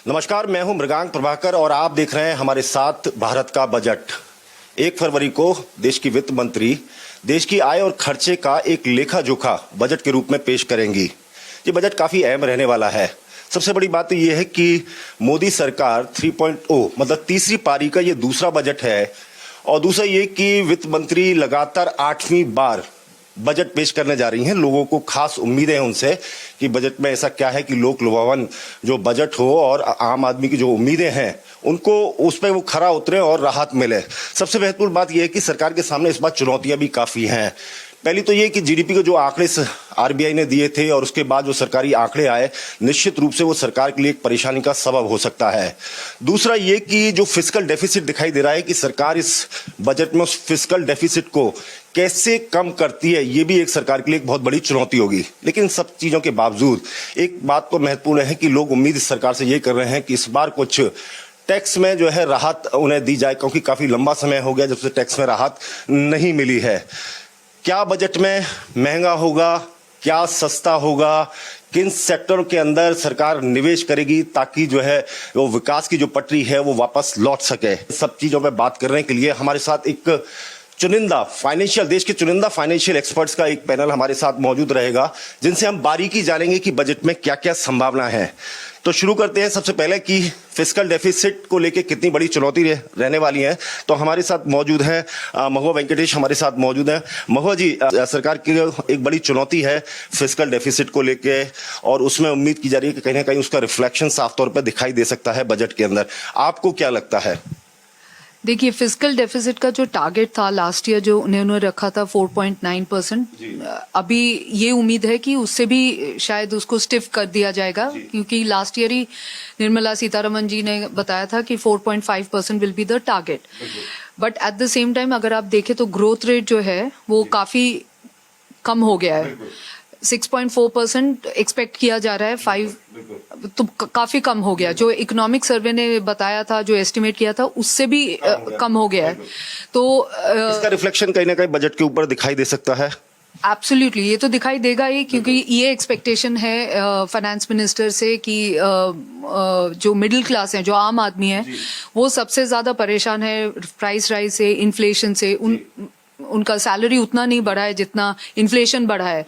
नमस्कार, मैं हूं मृगांक प्रभाकर और आप देख रहे हैं हमारे साथ भारत का बजट। 1 फरवरी को देश की वित्त मंत्री देश की आय और खर्चे का एक लेखा जोखा बजट के रूप में पेश करेंगी। ये बजट काफी अहम रहने वाला है। सबसे बड़ी बात तो ये है कि मोदी सरकार 3.0 मतलब तीसरी पारी का ये दूसरा बजट है और दूसरा ये कि वित्त मंत्री लगातार 8वीं बार बजट पेश करने जा रही हैं। लोगों को खास उम्मीदें हैं उनसे कि बजट में ऐसा क्या है कि लोक लुभावन जो बजट हो और आम आदमी की जो उम्मीदें हैं उनको उस पर वो खरा उतरे और राहत मिले। सबसे महत्वपूर्ण बात यह है कि सरकार के सामने इस बार चुनौतियां भी काफी हैं। पहली तो ये कि जीडीपी के जो आंकड़े आरबीआई ने दिए थे और उसके बाद जो सरकारी आंकड़े आए, निश्चित रूप से वो सरकार के लिए एक परेशानी का सबब हो सकता है। दूसरा ये कि जो फिस्कल डेफिसिट दिखाई दे रहा है कि सरकार इस बजट में उस फिस्कल डेफिसिट को कैसे कम करती है, ये भी एक सरकार के लिए एक बहुत बड़ी चुनौती होगी। लेकिन सब चीजों के बावजूद एक बात तो महत्वपूर्ण है कि लोग उम्मीद इस सरकार से ये कर रहे हैं कि इस बार कुछ टैक्स में जो है राहत उन्हें दी जाए, क्योंकि काफी लंबा समय हो गया जब से टैक्स में राहत नहीं मिली है। क्या बजट में महंगा होगा, क्या सस्ता होगा, किन सेक्टरों के अंदर सरकार निवेश करेगी ताकि जो है वो विकास की जो पटरी है वो वापस लौट सके, सब चीजों में बात करने के लिए हमारे साथ एक देश के चुनिंदा फाइनेंशियल एक्सपर्ट्स का एक पैनल हमारे साथ मौजूद रहेगा, जिनसे हम बारीकी जानेंगे कि बजट में क्या क्या संभावना है। तो शुरू करते हैं सबसे पहले कि फिस्कल डेफिसिट को लेके कितनी बड़ी चुनौती रहने वाली है। तो हमारे साथ मौजूद है महुआ वेंकटेश, हमारे साथ मौजूद है। महुआ जी, सरकार की एक बड़ी चुनौती है फिस्कल डेफिसिट को लेके और उसमें उम्मीद की जा रही है कि कहीं ना कहीं उसका रिफ्लेक्शन साफ तौर पर दिखाई दे सकता है बजट के अंदर। आपको क्या लगता है? देखिए, फिस्कल डेफिसिट का जो टारगेट था लास्ट ईयर जो उन्होंने रखा था 4.9%, अभी ये उम्मीद है कि उससे भी शायद उसको स्टिफ कर दिया जाएगा, क्योंकि लास्ट ईयर ही निर्मला सीतारमण जी ने बताया था कि 4.5% will be the target. But at the same time अगर आप देखें तो ग्रोथ रेट जो है वो काफी कम हो गया है। 6.4% एक्सपेक्ट किया जा रहा है, 5 तो काफी कम हो गया। जो इकोनॉमिक सर्वे ने बताया था, जो एस्टिमेट किया था, उससे भी कम हो गया है। तो इसका रिफ्लेक्शन कहीं ना कहीं बजट के ऊपर दिखाई दे सकता है। एब्सोल्युटली, ये तो दिखाई देगा ही, क्योंकि ये एक्सपेक्टेशन है फाइनेंस मिनिस्टर से कि जो मिडिल क्लास है, जो आम आदमी है, वो सबसे ज्यादा परेशान है प्राइस राइज से, इन्फ्लेशन से। उनका सैलरी उतना नहीं बढ़ा है जितना इन्फ्लेशन बढ़ा है।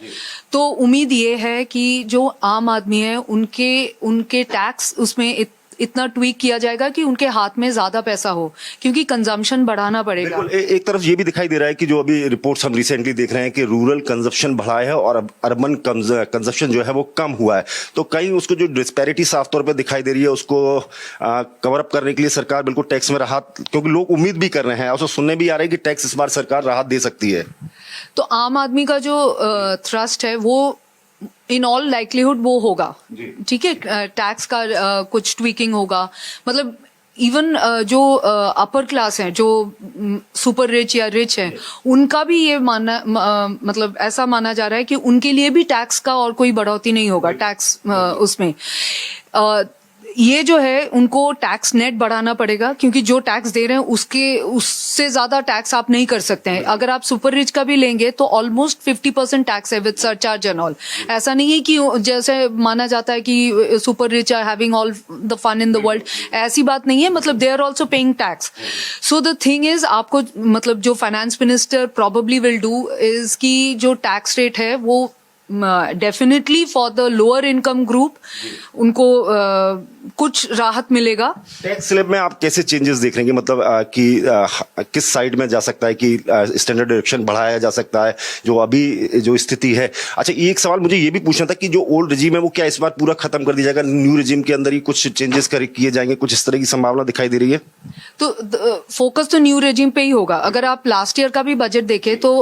तो उम्मीद ये है कि जो आम आदमी है उनके टैक्स उसमें इतना ट्वीक किया जाएगा कि उनके हाथ में ज्यादा पैसा हो, क्योंकि कंजम्पशन बढ़ाना पड़ेगा। एक तरफ ये भी दिखाई दे रहा है कि जो अभी रिपोर्ट्स हम रिसेंटली देख रहे हैं कि रूरल कंजप्शन बढ़ा है और अर्बन कंजप्शन जो है वो कम हुआ है। तो कहीं उसको जो डिस्पैरिटी साफ तौर पे दिखाई दे रही है उसको कवर अप करने के लिए सरकार बिल्कुल टैक्स में राहत, क्योंकि लोग उम्मीद भी कर रहे हैं और सुनने भी आ रहा है कि टैक्स इस बार सरकार राहत दे सकती है। तो आम आदमी का जो थ्रस्ट है वो इन ऑल लाइकलीहुड वो होगा, ठीक है। टैक्स का कुछ ट्वीकिंग होगा, मतलब इवन जो अपर क्लास हैं, जो सुपर रिच या रिच हैं, उनका भी ये मानना मतलब ऐसा माना जा रहा है कि उनके लिए भी टैक्स का और कोई बढ़ोतरी नहीं होगा टैक्स उसमें। ये जो है उनको टैक्स नेट बढ़ाना पड़ेगा, क्योंकि जो टैक्स दे रहे हैं उससे ज्यादा टैक्स आप नहीं कर सकते हैं। अगर आप सुपर रिच का भी लेंगे तो ऑलमोस्ट 50% टैक्स है विद सरचार्ज एंड ऑल। ऐसा नहीं है कि जैसे माना जाता है कि super rich are having all the fun in the world, ऐसी बात नहीं है। मतलब they are also paying tax. So the thing is, आपको मतलब जो finance minister probably will do is कि जो टैक्स रेट है वो definitely for the lower income group उनको कुछ राहत मिलेगा। टैक्स स्लैब में आप कैसे चेंजेस देख रहे हैं? मतलब कि किस साइड में जा सकता है कि स्टैंडर्ड डिडक्शन बढ़ाया जा सकता है जो अभी जो स्थिति है? अच्छा, एक सवाल मुझे ये भी पूछना था कि जो ओल्ड रिजीम है वो क्या इस बार पूरा खत्म कर दिया जाएगा, न्यू रिजीम के अंदर ही कुछ चेंजेस किए जाएंगे, कुछ इस तरह की संभावना दिखाई दे रही है? तो फोकस तो न्यू रेजिम पे ही होगा। अगर आप लास्ट ईयर का भी बजट देखें तो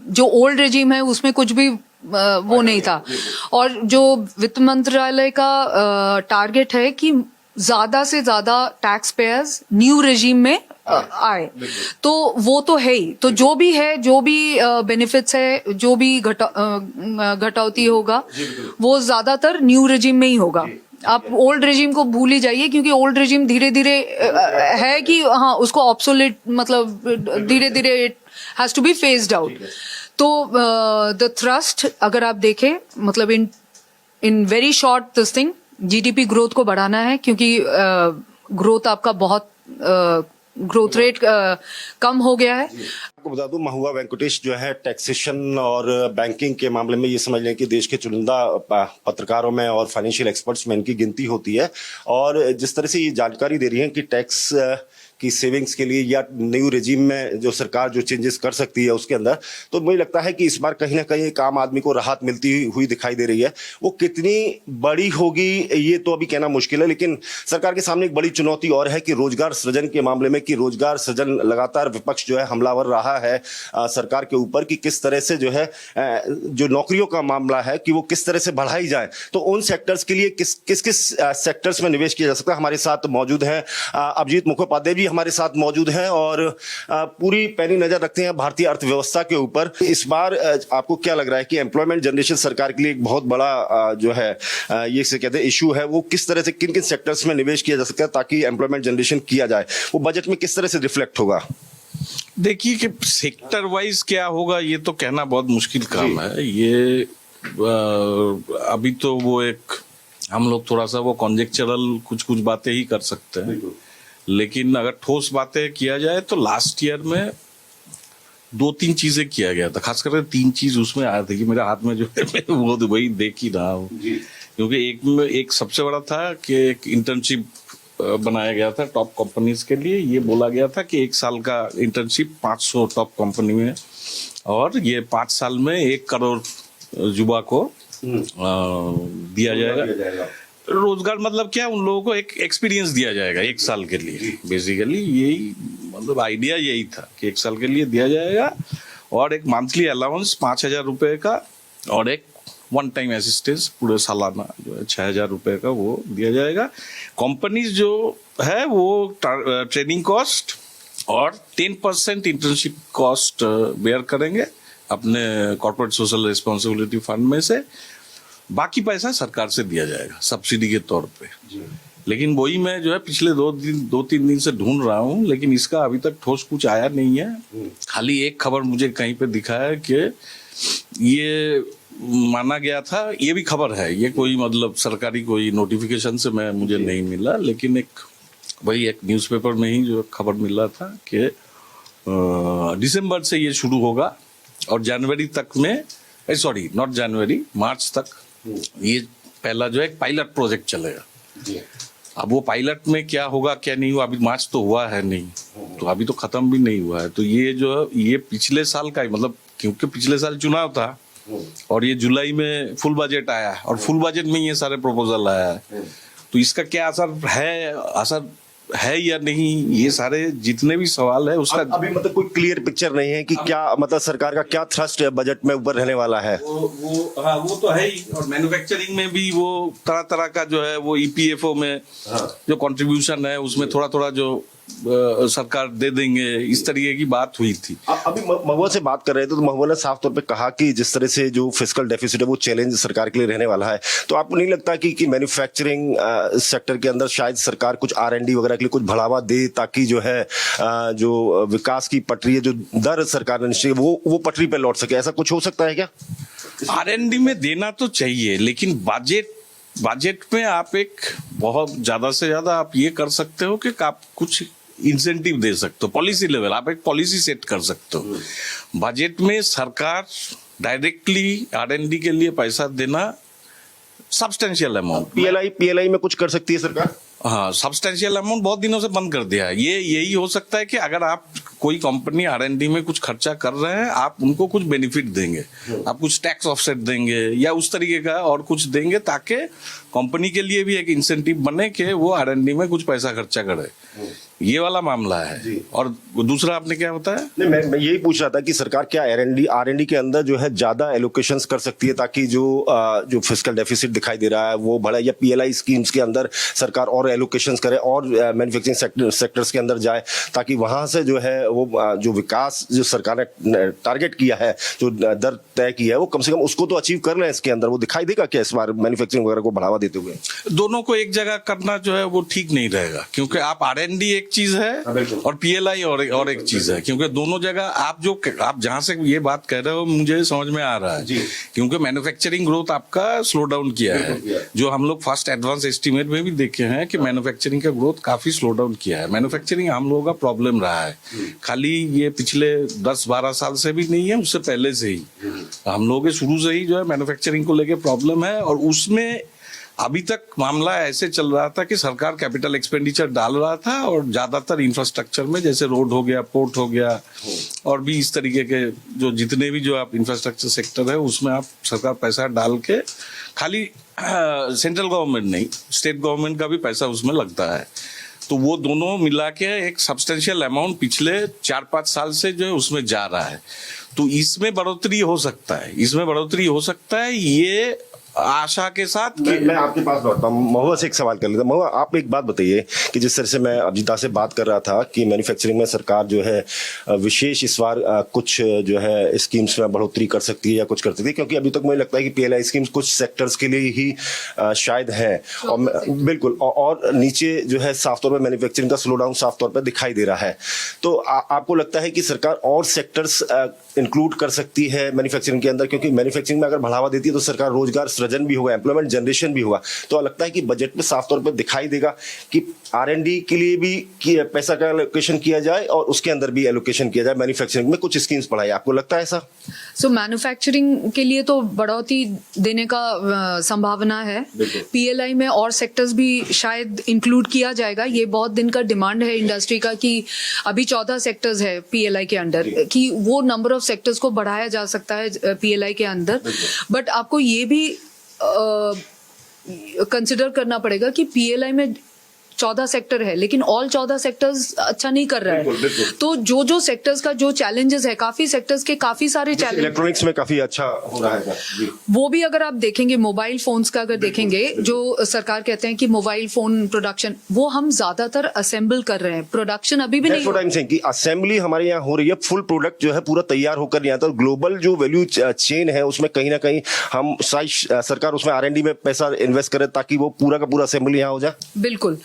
जो ओल्ड रेजिम है उसमें कुछ भी वो नहीं था। और जो वित्त मंत्रालय का टारगेट है कि ज्यादा से ज्यादा टैक्स पेयर्स न्यू रेजिम में आए, तो वो तो है ही। तो जो भी है, जो भी बेनिफिट्स है, जो भी घटौती होगा वो ज्यादातर न्यू रेजिम में ही होगा। आप ओल्ड रेजिम को भूल ही जाइए, क्योंकि ओल्ड रेजिम धीरे धीरे है कि हाँ उसको ऑब्सोलेट, मतलब धीरे धीरे it has to be phased out. तो द थ्रस्ट अगर आप देखें, मतलब in very short this thing, GDP growth को बढ़ाना है, क्योंकि ग्रोथ आपका बहुत ग्रोथ रेट कम हो गया है। आपको बता दूं, महुआ वेंकटेश जो है टैक्सेशन और बैंकिंग के मामले में ये समझ लें कि देश के चुनिंदा पत्रकारों में और फाइनेंशियल एक्सपर्ट्स में इनकी गिनती होती है, और जिस तरह से ये जानकारी दे रही है कि टैक्स की सेविंग्स के लिए या न्यू रेजिम में जो सरकार जो चेंजेस कर सकती है उसके अंदर, तो मुझे लगता है कि इस बार कहीं ना कहीं एक आम आदमी को राहत मिलती हुई दिखाई दे रही है। वो कितनी बड़ी होगी ये तो अभी कहना मुश्किल है, लेकिन सरकार के सामने एक बड़ी चुनौती और है कि रोजगार सृजन के मामले में, कि रोजगार सृजन लगातार विपक्ष जो है हमलावर रहा है सरकार के ऊपर, कि किस तरह से जो है जो नौकरियों का मामला है कि वो किस तरह से बढ़ाई जाए। तो उन सेक्टर्स के लिए किस किस सेक्टर्स में निवेश किया जा सकता है। हमारे साथ मौजूद हैं अभिजीत मुखोपाध्याय भी हमारे साथ मौजूद हैं, और पूरी पैनी नजर रखते हैं भारतीय अर्थव्यवस्था के ऊपर। इस बार आपको क्या लग रहा है कि एम्प्लॉयमेंट जनरेशन सरकार के लिए एक बहुत बड़ा जो है ये से कहते हैं इशू है, वो किस तरह से किन किन सेक्टर्स में निवेश किया जा सकता है ताकि एम्प्लॉयमेंट जनरेशन किया जाए, वो बजट में किस तरह से रिफ्लेक्ट होगा? देखिए कि सेक्टर वाइज क्या होगा ये तो कहना बहुत मुश्किल काम है। ये अभी तो वो एक हम लोग थोड़ा सा वो कॉन्जेक्चरल कुछ बातें ही कर सकते हैं, लेकिन अगर ठोस बातें किया जाए तो लास्ट ईयर में 2-3 चीजें किया गया था, खास करके 3 चीज उसमें आया था कि मेरे हाथ में जो है मैं वो वही देख ही रहा हूँ। क्योंकि एक सबसे बड़ा था कि एक इंटर्नशिप बनाया गया था टॉप कंपनीज के लिए। ये बोला गया था कि 1 साल का इंटर्नशिप 500 टॉप कंपनी में, और ये 5 साल में 1 करोड़ युवा को दिया जाएगा। रोजगार मतलब क्या, उन लोगों को एक एक्सपीरियंस दिया जाएगा 1 साल के लिए। बेसिकली यही मतलब आइडिया यही था कि 1 साल के लिए दिया जाएगा, और एक मंथली अलाउंस 5,000 रुपए का, और एक वन टाइम असिस्टेंस पूरे सालाना जो है 6,000 रुपए का वो दिया जाएगा। कंपनीज जो है वो ट्रेनिंग कॉस्ट और 10% इंटर्नशिप कॉस्ट बेयर करेंगे अपने कॉर्पोरेट सोशल रिस्पॉन्सिबिलिटी फंड में से। बाकी पैसा सरकार से दिया जाएगा सब्सिडी के तौर पे। लेकिन वही मैं जो है पिछले 2-3 दिन से ढूंढ रहा हूँ, लेकिन इसका अभी तक ठोस कुछ आया नहीं है। खाली एक खबर मुझे कहीं पे दिखा है कि ये माना गया था, ये भी खबर है, ये कोई मतलब सरकारी कोई नोटिफिकेशन से मुझे नहीं मिला, लेकिन एक न्यूज़पेपर में ही जो खबर मिला था कि दिसंबर से ये शुरू होगा, और जनवरी तक में नॉट जनवरी, मार्च तक ये पहला जो है पायलट प्रोजेक्ट चलेगा। अब वो पायलट में क्या होगा क्या नहीं हुआ, अभी मार्च तो हुआ है नहीं, तो अभी तो खत्म भी नहीं हुआ है। तो ये जो है ये पिछले साल का मतलब, क्योंकि पिछले साल चुनाव था और ये जुलाई में फुल बजट आया, और फुल बजट में ये सारे प्रपोजल आया है, तो इसका क्या असर है या नहीं, ये सारे जितने भी सवाल है उसका अभी मतलब कोई क्लियर पिक्चर नहीं है कि क्या मतलब सरकार का क्या थ्रस्ट है बजट में ऊपर रहने वाला है। वो तो है ही, और मैन्युफैक्चरिंग में भी वो तरह का जो है वो ईपीएफओ में जो कंट्रीब्यूशन है उसमें थोड़ा जो सरकार दे देंगे, इस तरीके की बात हुई थी। अभी महुआ से बात कर रहे थे तो महुआ ने साफ तौर पे कहा कि जिस तरह से जो फिस्कल डेफिसिट है वो चैलेंज सरकार के लिए रहने वाला है। तो आपको नहीं लगता कि मैन्युफैक्चरिंग सेक्टर के अंदर शायद सरकार कुछ R&D वगैरह के लिए कुछ बढ़ावा दे, ताकि जो है जो विकास की पटरी है, जो दर सरकार ने निश्चित वो पटरी पे लौट सके? ऐसा कुछ हो सकता है क्या? R&D में देना तो चाहिए, लेकिन बजट में आप एक बहुत ज्यादा से ज्यादा आप ये कर सकते हो कि आप कुछ इंसेंटिव दे सकते हो, पॉलिसी लेवल आप एक पॉलिसी सेट कर सकते हो। बजट में सरकार डायरेक्टली R&D के लिए पैसा देना सब्सटेंशियल अमाउंट, PLI में कुछ कर सकती है सरकार। हाँ, सब्सटेंशियल अमाउंट बहुत दिनों से बंद कर दिया है। यही हो सकता है कि अगर आप कोई कंपनी R&D में कुछ खर्चा कर रहे हैं, आप उनको कुछ बेनिफिट देंगे, आप कुछ टैक्स ऑफसेट देंगे या उस तरीके का और कुछ देंगे, ताकि कंपनी के लिए भी एक इंसेंटिव बने कि वो R&D में कुछ पैसा खर्चा करे। ये वाला मामला है। और दूसरा आपने क्या बताया? नहीं, मैं यही पूछ रहा था कि सरकार क्या R&D के अंदर जो है ज्यादा एलोकेशंस कर सकती है ताकि जो फिस्कल डेफिसिट दिखाई दे रहा है वो बढ़े, या PLI स्कीम्स के अंदर सरकार और एलोकेशंस करें और मैन्युफैक्चरिंग सेक्टर्स के अंदर जाए, ताकि वहां से जो है वो जो विकास जो सरकार ने टारगेट किया है, जो दर तय की है, वो कम से कम उसको तो अचीव कर लें। इसके अंदर वो दिखाई देगा क्या इस बार मैन्युफैक्चरिंग वगैरह को बढ़ावा देते हुए? दोनों को एक जगह करना जो है वो ठीक नहीं रहेगा, क्योंकि आप R&D एक चीज है और PLI और एक चीज है, क्योंकि दोनों जगह आप जहां से ये बात कह रहे हो मुझे समझ में आ रहा है, क्योंकि मैन्युफैक्चरिंग ग्रोथ आपका स्लो डाउन किया है, जो हम लोग फर्स्ट एडवांस एस्टीमेट में भी देखे हैं कि मैन्युफैक्चरिंग का ग्रोथ काफी स्लो डाउन किया है। मैन्युफैक्चरिंग हम लोगों का प्रॉब्लम रहा है, खाली ये पिछले 10-12 साल से भी नहीं है, उससे पहले से ही हम लोगों के शुरू से ही जो है मैन्युफैक्चरिंग को लेके प्रॉब्लम है। और उसमें अभी तक मामला ऐसे चल रहा था कि सरकार कैपिटल एक्सपेंडिचर डाल रहा था और ज्यादातर इंफ्रास्ट्रक्चर में, जैसे रोड हो गया, पोर्ट हो गया, और भी इस तरीके के जो जितने भी जो आप इंफ्रास्ट्रक्चर सेक्टर है उसमें आप सरकार पैसा डाल के, खाली सेंट्रल गवर्नमेंट नहीं, स्टेट गवर्नमेंट का भी पैसा उसमें लगता है, तो वो दोनों मिला के एक सब्सटेंशियल अमाउंट पिछले 4-5 साल से जो है उसमें जा रहा है। तो इसमें बढ़ोतरी हो सकता है, ये आशा के साथ। मैं आपके पास लौटता हूँ, महुआ से एक सवाल कर लेता हूँ। महुआ, आप एक बात बताइए कि जिस तरह से मैं अभिजीता से बात कर रहा था कि मैन्युफैक्चरिंग में सरकार जो है विशेष इस बार कुछ जो है स्कीम्स में बढ़ोतरी कर सकती है या कुछ कर सकती है, क्योंकि अभी तक मुझे लगता है कि PLI स्कीम्स कुछ सेक्टर्स के लिए ही शायद है, और बिल्कुल, और नीचे जो है साफ तौर पर मैन्युफैक्चरिंग का स्लो डाउन साफ तौर पर दिखाई दे रहा है। तो आपको लगता है कि सरकार और सेक्टर्स इंक्लूड कर सकती है मैन्युफैक्चरिंग के अंदर, क्योंकि मैन्युफैक्चरिंग में अगर बढ़ावा देती है तो सरकार रोजगार सृजन भी होगा, एम्प्लॉयमेंट जनरेशन भी होगा। तो लगता है कि बजट में साफ तौर पर दिखाई देगा कि R&D के लिए भी पैसा का एलोकेशन किया जाए और उसके अंदर भी एलोकेशन किया जाए, मैन्युफैक्चरिंग में कुछ स्कीम्स बढ़ाए। आपको लगता है ऐसा? सो मैन्युफैक्चरिंग के लिए तो बढ़ोतरी देने का संभावना है। PLI में और सेक्टर्स भी शायद इंक्लूड किया जाएगा। ये बहुत दिन का डिमांड है इंडस्ट्री का कि अभी 14 सेक्टर्स है PLI के अंडर, कि वो नंबर ऑफ सेक्टर्स को बढ़ाया जा सकता है PLI के अंदर। बट आपको ये भी कंसिडर करना पड़ेगा कि PLI में 14 सेक्टर है, लेकिन ऑल 14 सेक्टर्स अच्छा नहीं कर रहा है। तो जो सेक्टर्स का जो चैलेंजेस है, काफी सेक्टर्स के काफी सारे चैलेंज, इलेक्ट्रॉनिक्स में काफी अच्छा हो रहा है वो भी अगर आप देखेंगे, मोबाइल फोन्स का अगर देखेंगे, जो सरकार कहते हैं कि मोबाइल फोन प्रोडक्शन, वो हम ज्यादातर असेंबल कर रहे हैं, प्रोडक्शन अभी भी नहीं। कि असेंबली हमारे यहाँ हो रही है, फुल प्रोडक्ट जो है पूरा तैयार होकर नहीं आता। ग्लोबल जो वैल्यू चेन है उसमें कहीं ना कहीं हम सरकार उसमें R&D में पैसा इन्वेस्ट करे ताकि वो पूरा का पूरा असेंबली यहाँ हो जाए। बिल्कुल।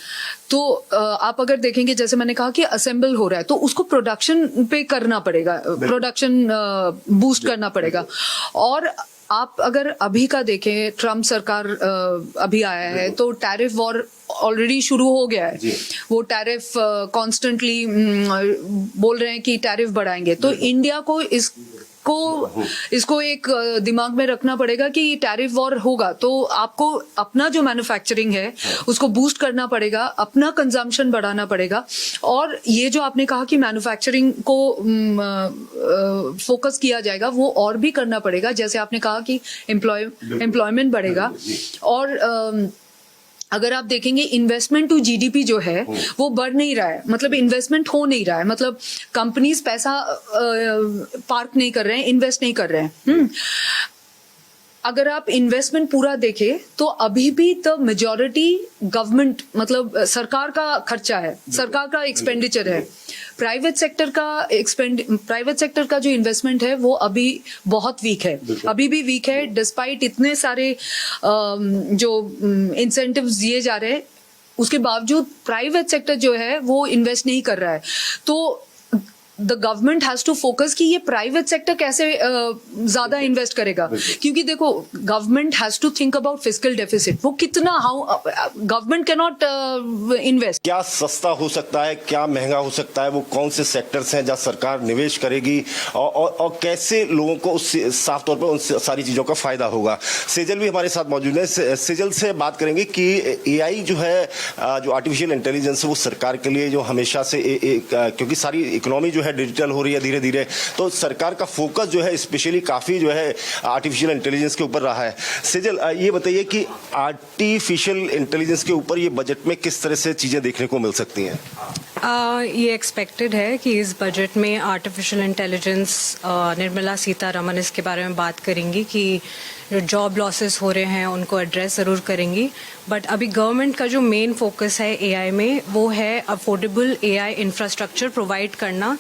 तो आप अगर देखेंगे, जैसे मैंने कहा कि असेंबल हो रहा है, तो उसको प्रोडक्शन पे करना पड़ेगा, प्रोडक्शन बूस्ट करना पड़ेगा। और आप अगर अभी का देखें, ट्रम्प सरकार अभी आया है, तो टैरिफ वॉर ऑलरेडी शुरू हो गया है। वो टैरिफ कॉन्स्टेंटली बोल रहे हैं कि टैरिफ बढ़ाएंगे। तो इंडिया को इसको एक दिमाग में रखना पड़ेगा कि टैरिफ वॉर होगा, तो आपको अपना जो मैन्युफैक्चरिंग है उसको बूस्ट करना पड़ेगा, अपना कंजम्पशन बढ़ाना पड़ेगा। और ये जो आपने कहा कि मैन्युफैक्चरिंग को फोकस किया जाएगा, वो और भी करना पड़ेगा। जैसे आपने कहा कि एम्प्लॉयमेंट बढ़ेगा, और अगर आप देखेंगे इन्वेस्टमेंट टू GDP जो है वो बढ़ नहीं रहा है, मतलब इन्वेस्टमेंट हो नहीं रहा है, मतलब कंपनीज पैसा पार्क नहीं कर रहे हैं, इन्वेस्ट नहीं कर रहे हैं। अगर आप इन्वेस्टमेंट पूरा देखें तो अभी भी द मेजॉरिटी गवर्नमेंट, मतलब सरकार का खर्चा है, सरकार का एक्सपेंडिचर है। प्राइवेट सेक्टर का जो इन्वेस्टमेंट है वो अभी बहुत वीक है, अभी भी वीक है, डिस्पाइट इतने सारे जो इंसेंटिव्स दिए जा रहे हैं, उसके बावजूद प्राइवेट सेक्टर जो है वो इन्वेस्ट नहीं कर रहा है। तो the government has to focus कि ये प्राइवेट सेक्टर कैसे ज्यादा इन्वेस्ट करेगा, क्योंकि देखो government has to think about fiscal deficit. वो कितना, गवर्नमेंट कैन नॉट इन्वेस्ट। क्या सस्ता हो सकता है, क्या महंगा हो सकता है, वो कौन से सेक्टर्स हैं जहां सरकार निवेश करेगी, और कैसे लोगों को उस साफ तौर पर उन सारी चीजों का फायदा होगा। सेजल भी हमारे साथ मौजूद है, सेजल से बात करेंगे कि AI जो है, जो आर्टिफिशियल इंटेलिजेंस है, वो सरकार के लिए जो हमेशा से क्योंकि सारी इकोनॉमी जो है डिजिटल हो रही है धीरे धीरे, तो सरकार का फोकस जो है स्पेशली काफी जो है आर्टिफिशियल इंटेलिजेंस के ऊपर रहा है। सेजल, ये बताइए कि आर्टिफिशियल इंटेलिजेंस के ऊपर ये बजट में किस तरह से चीजें देखने को मिल सकती हैं? ये एक्सपेक्टेड है कि इस बजट में आर्टिफिशियल इंटेलिजेंस, निर्मला सीतारमन इसके बारे में बात करेंगी कि जो जॉब लॉसेस हो रहे हैं उनको एड्रेस ज़रूर करेंगी। बट अभी गवर्नमेंट का जो मेन फोकस है एआई में वो है अफोर्डेबल एआई इंफ्रास्ट्रक्चर प्रोवाइड करना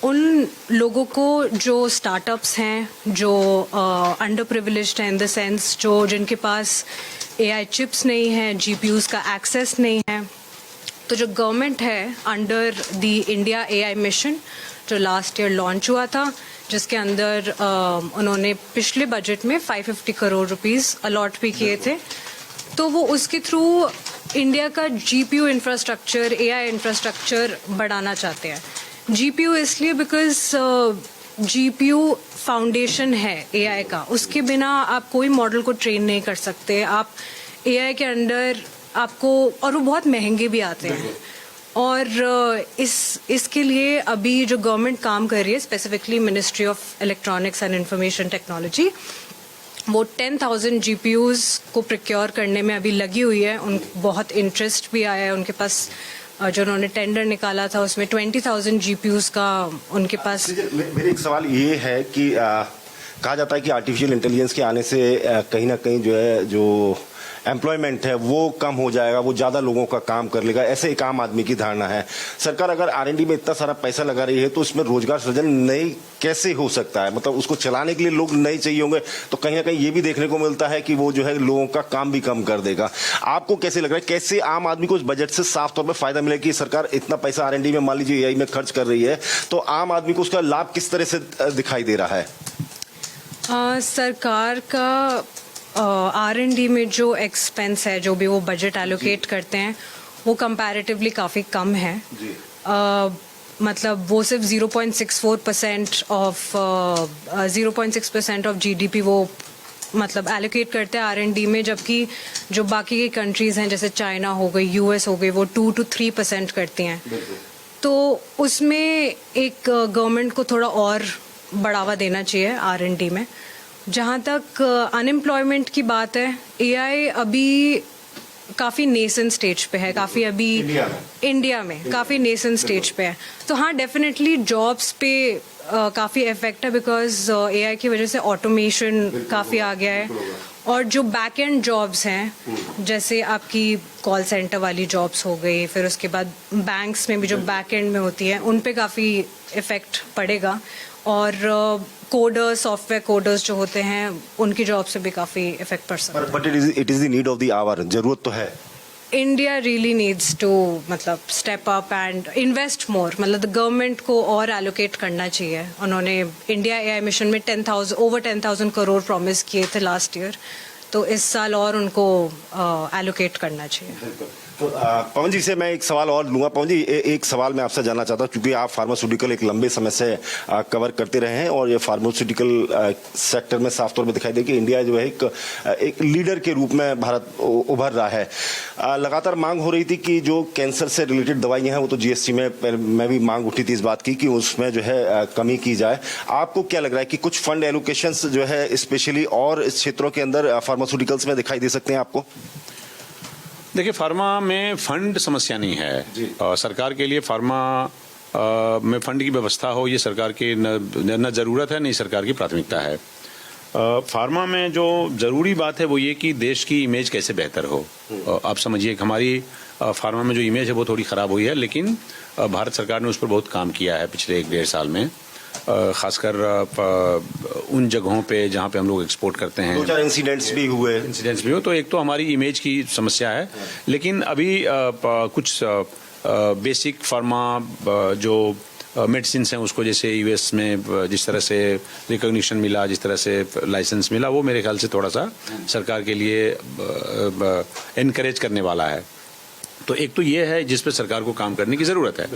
उन लोगों को जो स्टार्टअप्स हैं, जो अंडर प्रिविलेज्ड हैं इन द सेंस जिनके पास एआई चिप्स नहीं हैं, जीपीयूज़ का एक्सेस नहीं है। तो जो गवर्नमेंट है under the India AI mission जो लास्ट ईयर लॉन्च हुआ था, जिसके अंदर उन्होंने पिछले बजट में 550 करोड़ रुपीस अलॉट भी किए थे, तो वो उसके थ्रू इंडिया का जीपीयू इंफ्रास्ट्रक्चर, एआई इंफ्रास्ट्रक्चर बढ़ाना चाहते हैं। जीपीयू इसलिए बिकॉज जीपीयू फाउंडेशन है एआई का, उसके बिना आप कोई मॉडल को ट्रेन नहीं कर सकते। आप एआई के अंडर आपको, और वो बहुत महंगे भी आते हैं, और इसके लिए अभी जो गवर्नमेंट काम कर रही है, specifically ministry of electronics and information technology, वो 10,000 जीपीयूज़ को प्रिक्योर करने में अभी लगी हुई है। उन बहुत इंटरेस्ट भी आया है उनके पास। जो उन्होंने टेंडर निकाला था उसमें 20,000 जीपीयूज़ का उनके पास। मेरे एक सवाल ये है कि कहा जाता है कि आर्टिफिशियल इंटेलिजेंस के आने से कहीं ना कहीं जो एम्प्लॉयमेंट है वो कम हो जाएगा, वो ज्यादा लोगों का काम कर लेगा, ऐसे एक आम आदमी की धारणा है। सरकार अगर R&D में इतना सारा पैसा लगा रही है तो उसमें रोजगार सृजन नहीं कैसे हो सकता है? मतलब उसको चलाने के लिए लोग नहीं चाहिए होंगे, तो कहीं ना कहीं ये भी देखने को मिलता है कि वो जो है लोगों का काम भी कम कर देगा। आपको कैसे लग रहा है, कैसे आम आदमी को उस बजट से साफ तौर पर फायदा मिले कि सरकार इतना पैसा R&D में मान लीजिए AI में खर्च कर रही है, तो आम आदमी को उसका लाभ किस तरह से दिखाई दे रहा है? सरकार का R&D में जो एक्सपेंस है, जो भी वो बजट एलोकेट करते हैं, वो कंपैरेटिवली काफ़ी कम है। मतलब वो सिर्फ 0.64% ऑफ GDP वो मतलब एलोकेट करते हैं R&D में, जबकि जो बाकी की कंट्रीज़ हैं जैसे चाइना हो गई, US हो गई, वो 2 to 3% करती हैं। तो उसमें एक गवर्नमेंट को थोड़ा और बढ़ावा देना चाहिए R&D में। जहाँ तक अनएम्प्लॉयमेंट की बात है, एआई अभी काफ़ी नेसेंट स्टेज पे है, काफ़ी अभी इंडिया में काफ़ी नेसेंट स्टेज पे है। तो हाँ, डेफिनेटली जॉब्स पे काफ़ी इफेक्ट है, बिकॉज एआई की वजह से ऑटोमेशन काफ़ी आ गया है। और जो बैक एंड जॉब्स हैं, जैसे आपकी कॉल सेंटर वाली जॉब्स हो गई, फिर उसके बाद बैंक्स में भी जो बैक एंड में होती है, उन पे काफ़ी इफेक्ट पड़ेगा। और कोडर्स, सॉफ्टवेयर कोडर्स जो होते हैं, उनकी जॉब से भी काफ़ी इफेक्ट पड़ सकता है। But it is the need of the hour, जरूरत तो है। इंडिया रियली नीड्स टू मतलब step up and invest more. मतलब गवर्नमेंट को और एलोकेट करना चाहिए। उन्होंने इंडिया एआई मिशन में over 10,000 करोड़ प्रॉमिस किए थे लास्ट ईयर, तो इस साल और उनको एलोकेट करना चाहिए। तो पवन जी से मैं एक सवाल और लूंगा। पवन जी, एक सवाल मैं आपसे जानना चाहता हूँ, क्योंकि आप फार्मास्यूटिकल एक लंबे समय से कवर करते रहे हैं और ये फार्मास्यूटिकल सेक्टर में साफ तौर पे दिखाई दे कि इंडिया जो है एक लीडर के रूप में भारत उभर रहा है। लगातार मांग हो रही थी कि जो कैंसर से रिलेटेड दवाइयाँ हैं वो तो GST में भी मांग उठी थी इस बात की कि उसमें जो है कमी की जाए। आपको क्या लग रहा है कि कुछ फंड एलोकेशंस जो है स्पेशली और इस क्षेत्रों के अंदर फार्मास्यूटिकल्स में दिखाई दे सकते हैं आपको? देखिए, फार्मा में फंड समस्या नहीं है। सरकार के लिए फार्मा में फंड की व्यवस्था हो, ये सरकार की न जरूरत है, नहीं सरकार की प्राथमिकता है। फार्मा में जो जरूरी बात है वो ये कि देश की इमेज कैसे बेहतर हो। आप समझिए कि हमारी फार्मा में जो इमेज है वो थोड़ी खराब हुई है, लेकिन भारत सरकार ने उस पर बहुत काम किया है पिछले 1-1.5 साल में। खासकर उन जगहों पे जहाँ पे हम लोग एक्सपोर्ट करते हैं, 2-4 इंसिडेंट्स भी हुए। तो एक तो हमारी इमेज की समस्या है, लेकिन अभी कुछ बेसिक फार्मा जो मेडिसिन हैं उसको, जैसे US में जिस तरह से रिकॉग्निशन मिला, जिस तरह से लाइसेंस मिला, वो मेरे ख्याल से थोड़ा सा सरकार के लिए एनकरेज करने वाला है। तो एक तो ये है जिस पे सरकार को काम करने की ज़रूरत है।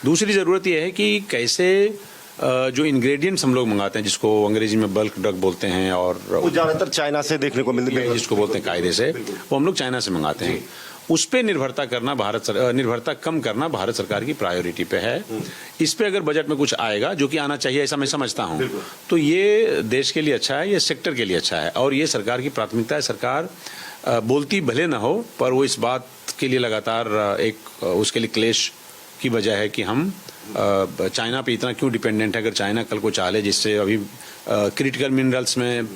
दूसरी ज़रूरत ये है कि कैसे जो इंग्रेडिएंट्स हम लोग मंगाते हैं, जिसको अंग्रेजी में बल्क ड्रग बोलते हैं, और वो ज़्यादातर चाइना से देखने को मिलते हैं, जिसको बोलते हैं कायदे से, वो हम लोग चाइना से मंगाते हैं। उस पे निर्भरता कम करना भारत सरकार की प्रायोरिटी पे है। इस पे अगर बजट में कुछ आएगा, जो कि आना चाहिए ऐसा मैं समझता हूँ, तो ये देश के लिए अच्छा है, ये सेक्टर के लिए अच्छा है, और ये सरकार की प्राथमिकता है। सरकार बोलती भले ना हो, पर वो इस बात के लिए लगातार उसके लिए क्लेश की वजह है कि हम चाइना पे इतना क्यों डिपेंडेंट है। अगर चाइना कल को चाहे, जिससे अभी क्रिटिकल मिनरल्स में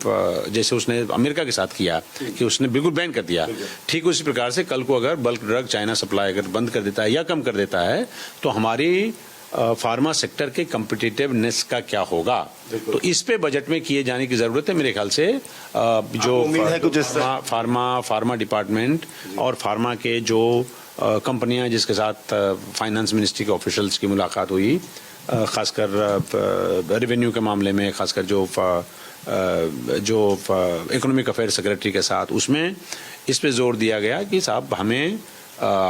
जैसे उसने अमेरिका के साथ किया कि उसने बिल्कुल बैन कर दिया, ठीक उसी प्रकार से कल को अगर बल्क ड्रग चाइना सप्लाई अगर बंद कर देता है या कम कर देता है तो हमारी फार्मा सेक्टर के कम्पिटिटिवनेस का क्या होगा। तो इस पे बजट में किए जाने की जरूरत है मेरे ख्याल से। जो उम्मीद है कुछ फार्मा डिपार्टमेंट और फार्मा के जो कंपनियां जिसके साथ फाइनेंस मिनिस्ट्री के ऑफिशियल्स की मुलाकात हुई, खासकर रेवेन्यू के मामले में, खासकर जो इकोनॉमिक अफेयर सेक्रेटरी के साथ, उसमें इस पे जोर दिया गया कि साहब हमें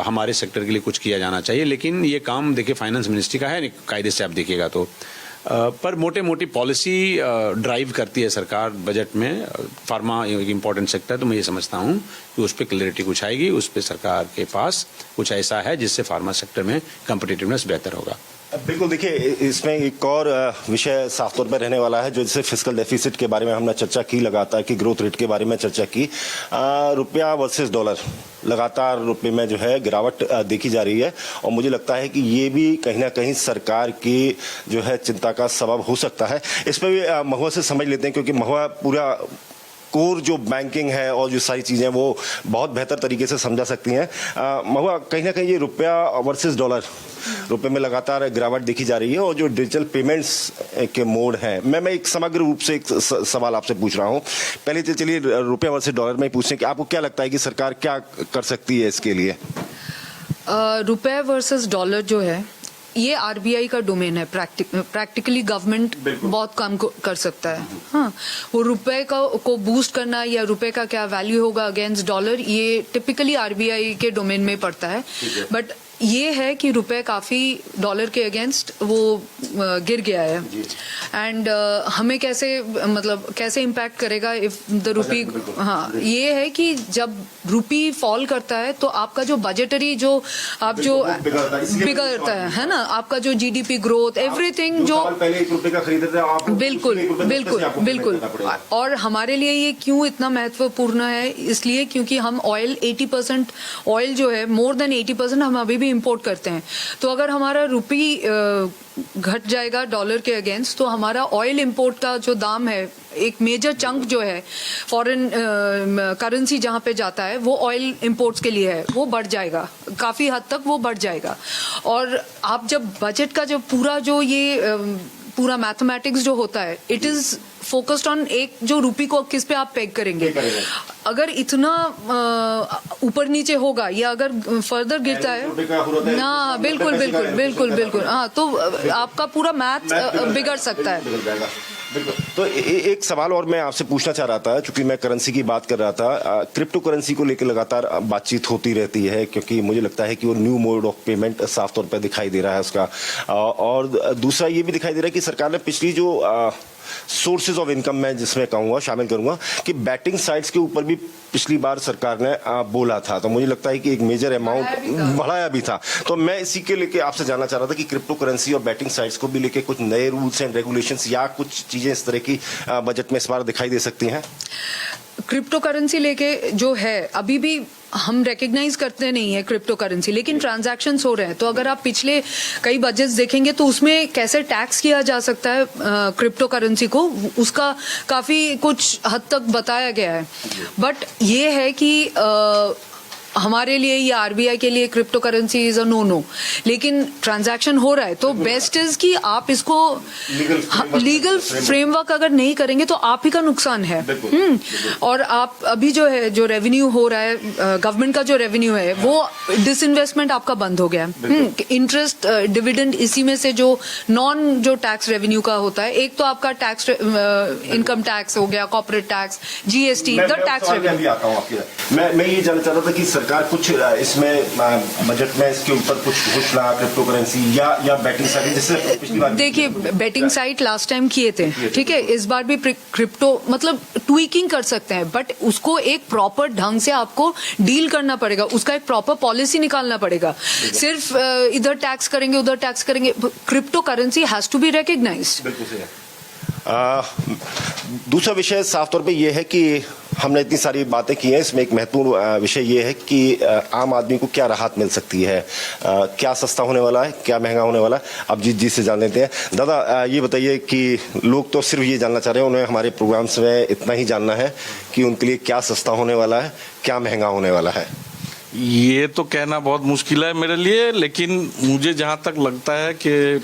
हमारे सेक्टर के लिए कुछ किया जाना चाहिए। लेकिन ये काम देखिए फाइनेंस मिनिस्ट्री का है, कायदे से आप देखिएगा तो पर मोटे मोटी पॉलिसी ड्राइव करती है सरकार बजट में। फार्मा एक इम्पोर्टेंट सेक्टर, तो मैं ये समझता हूँ कि उस पर क्लैरिटी कुछ आएगी, उस पर सरकार के पास कुछ ऐसा है जिससे फार्मा सेक्टर में कम्पिटिटिवनेस बेहतर होगा। बिल्कुल, देखिए इसमें एक और विषय साफ तौर पर रहने वाला है, जो जैसे फिस्कल डेफिसिट के बारे में हमने चर्चा की, लगातार की ग्रोथ रेट के बारे में चर्चा की। रुपया वर्सेस डॉलर लगातार रुपये में जो है गिरावट देखी जा रही है, और मुझे लगता है कि ये भी कहीं ना कहीं सरकार की जो है चिंता का सबब हो सकता है। इस पर भी महुआ से समझ लेते हैं, क्योंकि महुआ पूरा कोर जो बैंकिंग है और जो सारी चीज़ें वो बहुत बेहतर तरीके से समझा सकती हैं। महुआ, कहीं ना कहीं ये रुपया वर्सेस डॉलर, रुपए में लगातार गिरावट देखी जा रही है, और जो डिजिटल पेमेंट्स के मोड हैं, मैं एक समग्र रूप से एक सवाल आपसे पूछ रहा हूँ। पहले तो चलिए रुपया वर्सेस डॉलर में पूछें कि आपको क्या लगता है कि सरकार क्या कर सकती है इसके लिए? रुपए वर्सेस डॉलर जो है ये आरबीआई का डोमेन है। प्रैक्टिकली गवर्नमेंट बहुत काम कर सकता है। हाँ, वो रुपए को बूस्ट करना या रुपए का क्या वैल्यू होगा अगेंस्ट डॉलर, ये टिपिकली आरबीआई के डोमेन में पड़ता है। बट ये है कि रुपए काफी डॉलर के अगेंस्ट वो गिर गया है, एंड हमें कैसे इम्पैक्ट करेगा इफ द रुपी। हाँ, ये है कि जब रुपी फॉल करता है तो आपका जो बजटरी जो बिगड़ता है ना, आपका जो जीडीपी ग्रोथ, एवरीथिंग जो पहले 1 रुपए का खरीदते थे आप, बिल्कुल। और हमारे लिए ये क्यों इतना महत्वपूर्ण है, इसलिए क्योंकि हम ऑयल 80% ऑयल जो है, मोर देन 80% हम अभी भी इंपोर्ट करते हैं। तो अगर हमारा रुपी घट जाएगा डॉलर के अगेंस्ट, तो हमारा ऑयल इंपोर्ट का जो दाम है, एक मेजर चंक जो है फॉरेन करेंसी जहां पे जाता है, वो ऑयल इंपोर्ट्स के लिए है, वो बढ़ जाएगा, काफी हद तक वो बढ़ जाएगा। और आप जब बजट का जो पूरा मैथमेटिक्स जो होता है, इट इज फोकस्ड ऑन एक जो रुपी को किस पे आप पेग करेंगे। अगर इतना ऊपर नीचे होगा या अगर फर्दर गिरता है, हाँ बिल्कुल, हाँ, तो आपका पूरा मैथ बिगड़ सकता है। तो एक सवाल और मैं आपसे पूछना चाह रहा था, क्योंकि मैं करेंसी की बात कर रहा था। क्रिप्टो करेंसी को लेकर लगातार बातचीत होती रहती है, क्योंकि मुझे लगता है कि वो न्यू मोड ऑफ पेमेंट साफ तौर पर दिखाई दे रहा है उसका। और दूसरा ये भी दिखाई दे रहा है कि सरकार ने पिछली जो सोर्सेज ऑफ इनकम में जिसमें कहूँगा शामिल करूँगा कि बैटिंग साइट्स के ऊपर भी पिछली बार सरकार ने बोला था, तो मुझे लगता है कि एक मेजर अमाउंट बढ़ाया भी था। तो मैं इसी के लेके आपसे जानना चाह रहा था कि क्रिप्टो करेंसी और बैटिंग साइट्स को भी लेके कुछ नए रूल्स एंड रेगुलेशंस या कुछ चीजें इस तरह की बजट में इस बार दिखाई दे सकती हैं। क्रिप्टो करेंसी लेके जो है, अभी भी हम रिकग्नाइज करते नहीं है क्रिप्टो करेंसी, लेकिन ट्रांजैक्शंस हो रहे हैं। तो अगर आप पिछले कई बजट्स देखेंगे तो उसमें कैसे टैक्स किया जा सकता है क्रिप्टो करेंसी को, उसका काफी कुछ हद तक बताया गया है। बट ये है कि हमारे लिए या आरबीआई के लिए crypto currency is a no, लेकिन ट्रांजैक्शन हो रहा है तो बेस्ट इज कि आप इसको लीगल फ्रेमवर्क अगर नहीं करेंगे तो आप ही का नुकसान है। और आप अभी जो है, जो रेवेन्यू हो रहा है, गवर्नमेंट का जो रेवेन्यू है, वो डिसइन्वेस्टमेंट आपका बंद हो गया। इंटरेस्ट, डिविडेंड, इसी में से जो नॉन जो टैक्स रेवेन्यू का होता है, एक तो आपका टैक्स, इनकम टैक्स हो गया, corporate tax, GST, the tax revenue. मैं ये जानना चाह रहा था कि सरकार कुछ इसमें बजट में इसके ऊपर कुछ घोषणा क्रिप्टो करेंसी या बैटिंग साइट, जैसे पिछली बार देखिए बैटिंग साइट लास्ट टाइम किए थे, ठीक है, इस बार भी क्रिप्टो ट्वीकिंग कर सकते हैं, बट उसको एक प्रॉपर ढंग से आपको डील करना पड़ेगा, उसका एक प्रॉपर पॉलिसी निकालना पड़ेगा। सिर्फ इधर टैक्स करेंगे उधर टैक्स करेंगे, crypto currency has to be recognised. बिल्कुल सही है। दूसरा विषय साफ तौर पे ये है कि हमने इतनी सारी बातें की हैं, इसमें एक महत्वपूर्ण विषय ये है कि आम आदमी को क्या राहत मिल सकती है, क्या सस्ता होने वाला है, क्या महंगा होने वाला है। अब जी से जान लेते हैं। दादा ये बताइए कि लोग तो सिर्फ ये जानना चाह रहे हैं, उन्हें हमारे प्रोग्राम्स में इतना ही जानना है कि उनके लिए क्या सस्ता होने वाला है, क्या महंगा होने वाला है। ये तो कहना बहुत मुश्किल है मेरे लिए, लेकिन मुझे जहां तक लगता है कि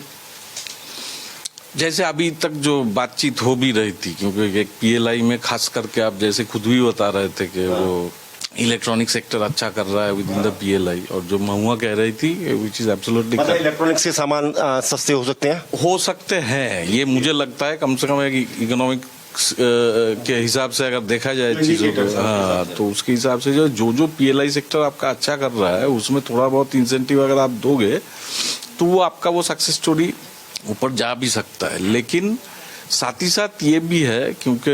जैसे अभी तक जो बातचीत हो भी रही थी, क्योंकि एक पीएलआई में खास करके आप जैसे खुद भी बता रहे थे कि वो इलेक्ट्रॉनिक सेक्टर अच्छा कर रहा है विद इन द पीएलआई, और जो महुआ कह रही थी विच इज एब्सोल्युटली, मतलब इलेक्ट्रॉनिक्स के सामान सस्ते हो सकते हैं, हो सकते हैं। ये मुझे लगता है कम से कम इकोनॉमिक के हिसाब से अगर देखा जाए चीजों को, हाँ, तो उसके हिसाब से जो पीएलआई सेक्टर आपका अच्छा कर रहा है उसमें थोड़ा बहुत इंसेंटिव अगर आप दोगे तो वो आपका वो सक्सेस स्टोरी ऊपर जा भी सकता है। लेकिन साथ ही साथ ये भी है, क्योंकि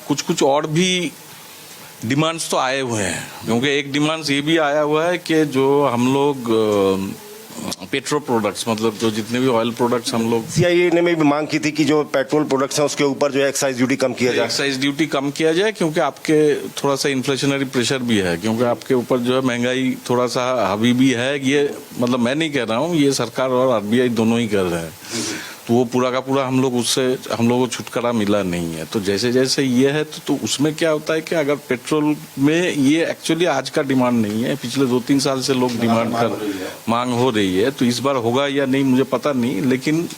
कुछ और भी डिमांड्स तो आए हुए हैं, क्योंकि एक डिमांड्स ये भी आया हुआ है कि जो हम लोग पेट्रो प्रोडक्ट्स, मतलब जो जितने भी ऑयल प्रोडक्ट्स हम लोग, सीआईए ने भी मांग की थी कि जो पेट्रोल प्रोडक्ट्स हैं उसके ऊपर जो है एक्साइज ड्यूटी कम किया जाए, एक्साइज ड्यूटी कम किया जाए, क्योंकि आपके थोड़ा सा इन्फ्लेशनरी प्रेशर भी है, क्योंकि आपके ऊपर जो है महंगाई थोड़ा सा हावी भी है। ये मतलब मैं नहीं कह रहा हूँ, ये सरकार और आरबीआई दोनों ही कर रहे हैं, तो वो पूरा का पूरा हम लोग को छुटकारा मिला नहीं है। तो जैसे जैसे ये है तो उसमें क्या होता है कि अगर पेट्रोल में ये एक्चुअली आज का डिमांड नहीं है, पिछले 2-3 साल से लोग मांग हो रही है, तो इस बार होगा या नहीं मुझे पता नहीं, लेकिन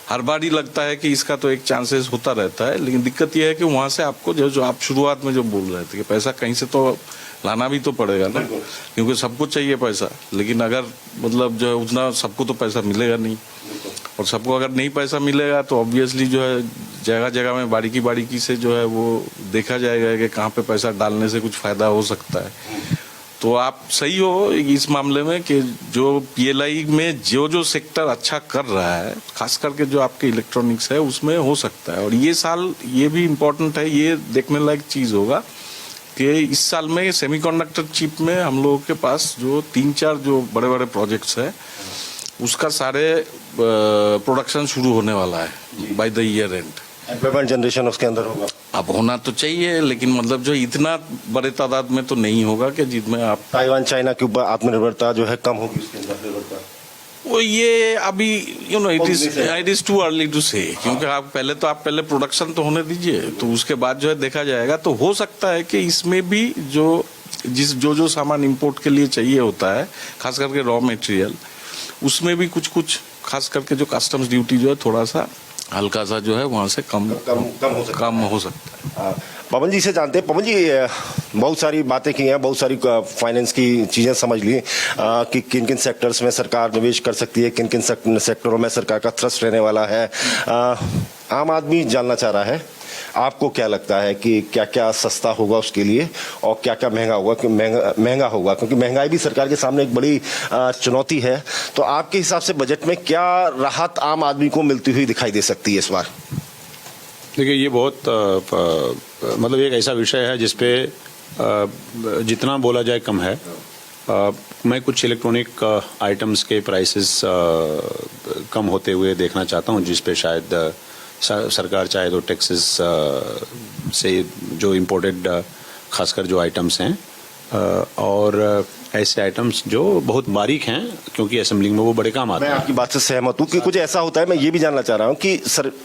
हर बार ही लगता है कि इसका तो एक चांसेस होता रहता है। लेकिन दिक्कत यह है कि वहां से आपको जो आप शुरुआत में जो बोल रहे थे कि पैसा कहीं से तो लाना भी तो पड़ेगा ना, क्योंकि सबको चाहिए पैसा, लेकिन अगर मतलब जो है उतना सबको तो पैसा मिलेगा नहीं, और सबको अगर नहीं पैसा मिलेगा तो ऑब्वियसली जो है जगह जगह में बारीकी से जो है वो देखा जाएगा कि कहाँ पे पैसा डालने से कुछ फायदा हो सकता है। तो आप सही हो इस मामले में कि जो पीएलआई में जो सेक्टर अच्छा कर रहा है, खास करके जो आपके इलेक्ट्रॉनिक्स है उसमें हो सकता है। और ये साल ये भी इम्पोर्टेंट है, ये देखने लायक चीज होगा कि इस साल में सेमीकंडक्टर चिप में हम लोगों के पास जो 3-4 जो बड़े बड़े प्रोजेक्ट्स है उसका सारे प्रोडक्शन शुरू होने वाला है by the year and. Employment generation उसके अंदर होगा, अब होना तो चाहिए, लेकिन मतलब जो इतना बड़े तादाद में तो नहीं होगा कि जिसमें आप ताइवान चाइना के ऊपर आत्मनिर्भरता जो है कम होगी उसके अंदर निर्भरता। वो ये अभी it is too early to say, क्योंकि आप पहले प्रोडक्शन तो होने दीजिए, तो उसके बाद जो है देखा जाएगा। तो हो सकता है कि इसमें भी जो सामान इंपोर्ट के लिए चाहिए होता है, खास करके रॉ मटेरियल, उसमें भी कुछ खास करके जो कस्टम्स ड्यूटी जो है थोड़ा सा हल्का सा जो है वहां से कम हो सकता है। पवन जी से जानते हैं। पवन जी, बहुत सारी बातें की हैं, बहुत सारी फाइनेंस की चीज़ें समझ ली कि किन किन सेक्टर्स में सरकार निवेश कर सकती है, किन किन सेक्टरों में सरकार का थ्रस्ट रहने वाला है। आम आदमी जानना चाह रहा है, आपको क्या लगता है कि क्या क्या सस्ता होगा उसके लिए और क्या क्या महंगा होगा, कि महंगा होगा, क्योंकि महंगाई भी सरकार के सामने एक बड़ी चुनौती है। तो आपके हिसाब से बजट में क्या राहत आम आदमी को मिलती हुई दिखाई दे सकती है इस बार? देखिए, ये बहुत मतलब एक ऐसा विषय है जिसपे जितना बोला जाए कम है। मैं कुछ इलेक्ट्रॉनिक आइटम्स के प्राइसेस कम होते हुए देखना चाहता हूँ, जिसपे शायद सरकार चाहे तो टैक्सेस से जो इम्पोर्टेड खासकर जो आइटम्स हैं और ऐसे आइटम्स जो बहुत बारीक हैं, क्योंकि असेंबलिंग में वो बड़े काम आते हैं। मैं आपकी बात से सहमत हूँ कि कुछ ऐसा होता है, मैं ये भी जानना चाह रहा हूँ कि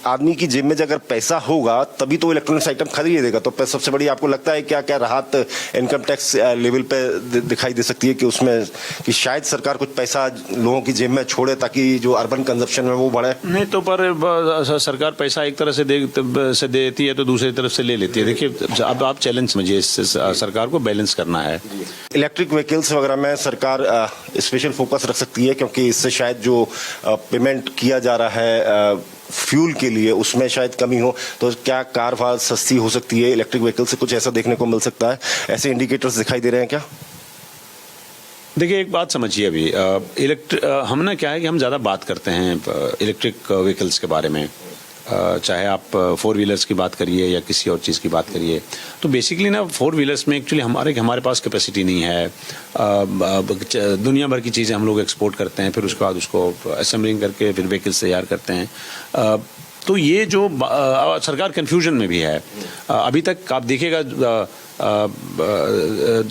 आदमी की जेब में अगर पैसा होगा तभी तो इलेक्ट्रॉनिक्स आइटम खरीदेगा। तो सबसे बड़ी आपको लगता है क्या क्या राहत इनकम टैक्स लेवल पे दिखाई दे सकती है कि उसमें कि शायद सरकार कुछ पैसा लोगों की जेब में छोड़े ताकि जो अर्बन कंजप्शन है वो बढ़े? नहीं तो पर सरकार पैसा एक तरह से देती है तो दूसरी तरफ से ले लेती है। देखिए, अब आप चैलेंज समझिए, सरकार को बैलेंस करना है। इलेक्ट्रिक व्हीकल्स वगैरह में सरकार स्पेशल फोकस रख सकती है, क्योंकि इससे शायद जो पेमेंट किया जा रहा है फ्यूल के लिए उसमें शायद कमी हो। तो क्या कार वार सस्ती हो सकती है इलेक्ट्रिक व्हीकल से? कुछ ऐसा देखने को मिल सकता है, ऐसे इंडिकेटर्स दिखाई दे रहे हैं क्या? देखिए, एक बात समझिए, अभी हम ना क्या है कि हम ज़्यादा बात करते हैं इलेक्ट्रिक व्हीकल्स के बारे में, चाहे आप 4 व्हीलर्स की बात करिए या किसी और चीज़ की बात करिए। तो बेसिकली ना 4 व्हीलर्स में एक्चुअली हमारे पास कैपेसिटी नहीं है। दुनिया भर की चीज़ें हम लोग एक्सपोर्ट करते हैं, फिर उसके बाद उसको असेंबलिंग करके फिर व्हीकल्स तैयार करते हैं। तो ये जो सरकार कंफ्यूजन में भी है। अभी तक आप देखिएगा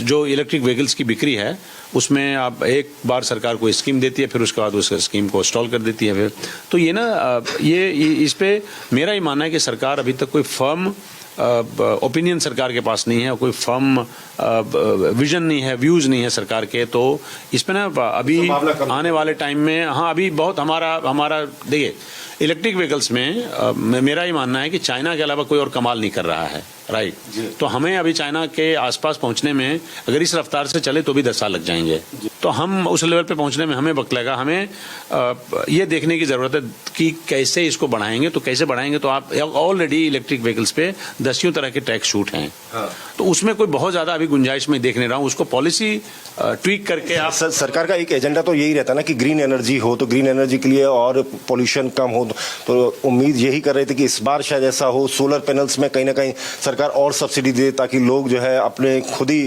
जो इलेक्ट्रिक व्हीकल्स की बिक्री है उसमें आप एक बार सरकार को स्कीम देती है, फिर उसके बाद उस स्कीम को स्टॉल कर देती है। फिर तो ये ना ये इस पे मेरा ही मानना है कि सरकार अभी तक कोई फर्म ओपिनियन सरकार के पास नहीं है, कोई फर्म विजन नहीं है, व्यूज नहीं है सरकार के। तो इस पे ना अभी आने वाले टाइम में हाँ अभी बहुत हमारा देखिए इलेक्ट्रिक व्हीकल्स में मेरा ही मानना है कि चाइना के अलावा कोई और कमाल नहीं कर रहा है, राइट। तो हमें अभी चाइना के आसपास पहुंचने में अगर इस रफ्तार से चले तो भी 10 साल लग जाएंगे। तो हम उस लेवल पे पहुंचने में हमें वक्त लगेगा। हमें ये देखने की जरूरत है कि कैसे इसको बढ़ाएंगे। तो कैसे बढ़ाएंगे, तो आप ऑलरेडी इलेक्ट्रिक व्हीकल्स पे 10 तरह के टैक्स छूट हैं। तो उसमें कोई बहुत ज्यादा अभी गुंजाइश में देख नहीं रहा हूँ। उसको पॉलिसी ट्वीक करके आप सरकार का एक एजेंडा तो यही रहता है ना कि ग्रीन एनर्जी हो, तो ग्रीन एनर्जी के लिए और पोल्यूशन कम हो। तो उम्मीद यही कर रहे थे कि इस बार शायद ऐसा हो, सोलर पैनल्स में कहीं ना कहीं सरकार और सब्सिडी दे ताकि लोग जो है अपने खुद ही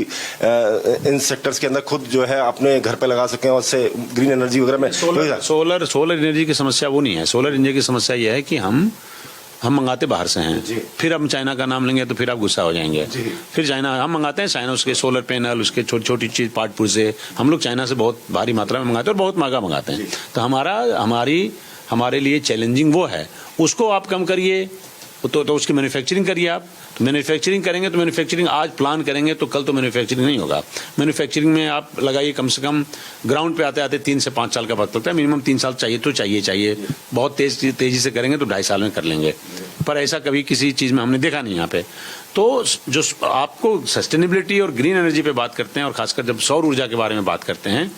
इन सेक्टर्स के अंदर खुद जो है अपने घर पे लगा सकें और से ग्रीन एनर्जी वगैरह में। सोलर एनर्जी की समस्या वो नहीं है। सोलर एनर्जी की समस्या यह है कि हम मंगाते बाहर से हैं, फिर हम चाइना का नाम लेंगे तो फिर आप गुस्सा हो जाएंगे। फिर चाइना हम मंगाते हैं, चाइना उसके सोलर पैनल उसके छोटी छोटी चीज पार्ट से हम लोग चाइना से बहुत भारी मात्रा में मंगाते हैं और बहुत महंगा मंगाते हैं। तो हमारे लिए चैलेंजिंग वो है, उसको आप कम करिए तो उसकी मैन्युफैक्चरिंग करिए। आप तो मैन्युफैक्चरिंग करेंगे तो मैन्युफैक्चरिंग आज प्लान करेंगे तो कल तो मैन्युफैक्चरिंग नहीं होगा। मैन्युफैक्चरिंग में आप लगाइए कम से कम ग्राउंड पे आते आते 3 से 5 साल का वक्त लगता है। मिनिमम 3 साल चाहिए तो चाहिए। बहुत तेजी से करेंगे तो 2.5 साल में कर लेंगे, पर ऐसा कभी किसी चीज़ में हमने देखा नहीं यहाँ पे। तो जो आपको सस्टेनेबिलिटी और ग्रीन एनर्जी पे बात करते हैं और खासकर जब सौर ऊर्जा के बारे में बात करते हैं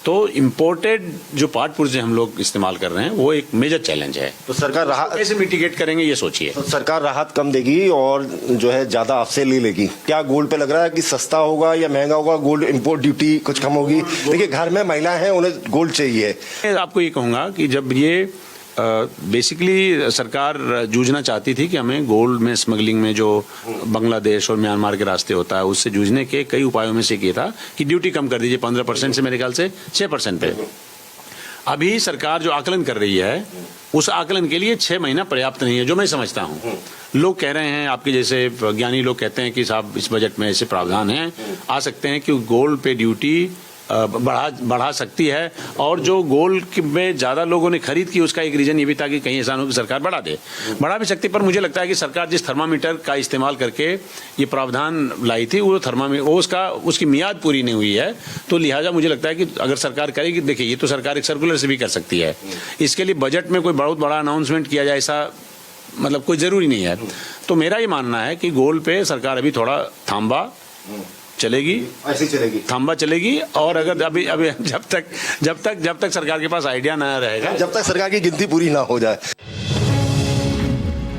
तो इम्पोर्टेड जो पार्ट पुर्जे हम लोग इस्तेमाल कर रहे हैं वो एक मेजर चैलेंज है। तो सरकार राहत कैसे मिटिगेट करेंगे ये सोचिए। तो सरकार राहत कम देगी और जो है ज्यादा आपसे ले लेगी। क्या गोल्ड पे लग रहा है कि सस्ता होगा या महंगा होगा? गोल्ड इंपोर्ट ड्यूटी कुछ कम होगी? देखिए घर में महिलाएं हैं, उन्हें गोल्ड चाहिए। मैं आपको ये कहूँगा कि जब ये बेसिकली सरकार जूझना चाहती थी कि हमें गोल्ड में स्मगलिंग में जो बांग्लादेश और म्यांमार के रास्ते होता है उससे जूझने के कई उपायों में से ये था कि ड्यूटी कम कर दीजिए 15% से मेरे ख्याल से 6% पे। अभी सरकार जो आकलन कर रही है उस आकलन के लिए 6 महीना पर्याप्त नहीं है, जो मैं समझता हूँ। लोग कह रहे हैं, आपके जैसे ज्ञानी लोग कहते हैं कि साहब इस बजट में ऐसे प्रावधान हैं आ सकते हैं कि गोल्ड पे ड्यूटी बढ़ा सकती है। और जो गोल्ड में ज्यादा लोगों ने खरीद की उसका एक रीजन ये भी था कि कहीं ऐसा हो कि सरकार बढ़ा भी सकती। पर मुझे लगता है कि सरकार जिस थर्मामीटर का इस्तेमाल करके ये प्रावधान लाई थी वो उसकी मियाद पूरी नहीं हुई है। तो लिहाजा मुझे लगता है कि अगर सरकार करेगी, देखिए ये तो सरकार एक सर्कुलर से भी कर सकती है। इसके लिए बजट में कोई बहुत बड़ा अनाउंसमेंट किया जाए ऐसा मतलब कोई जरूरी नहीं है। तो मेरा ये मानना है कि गोल्ड पे सरकार अभी थोड़ा थांबा चलेगी। और अगर अभी जब तक सरकार के पास आइडिया ना रहेगा, जब तक सरकार की गिनती पूरी ना हो जाए।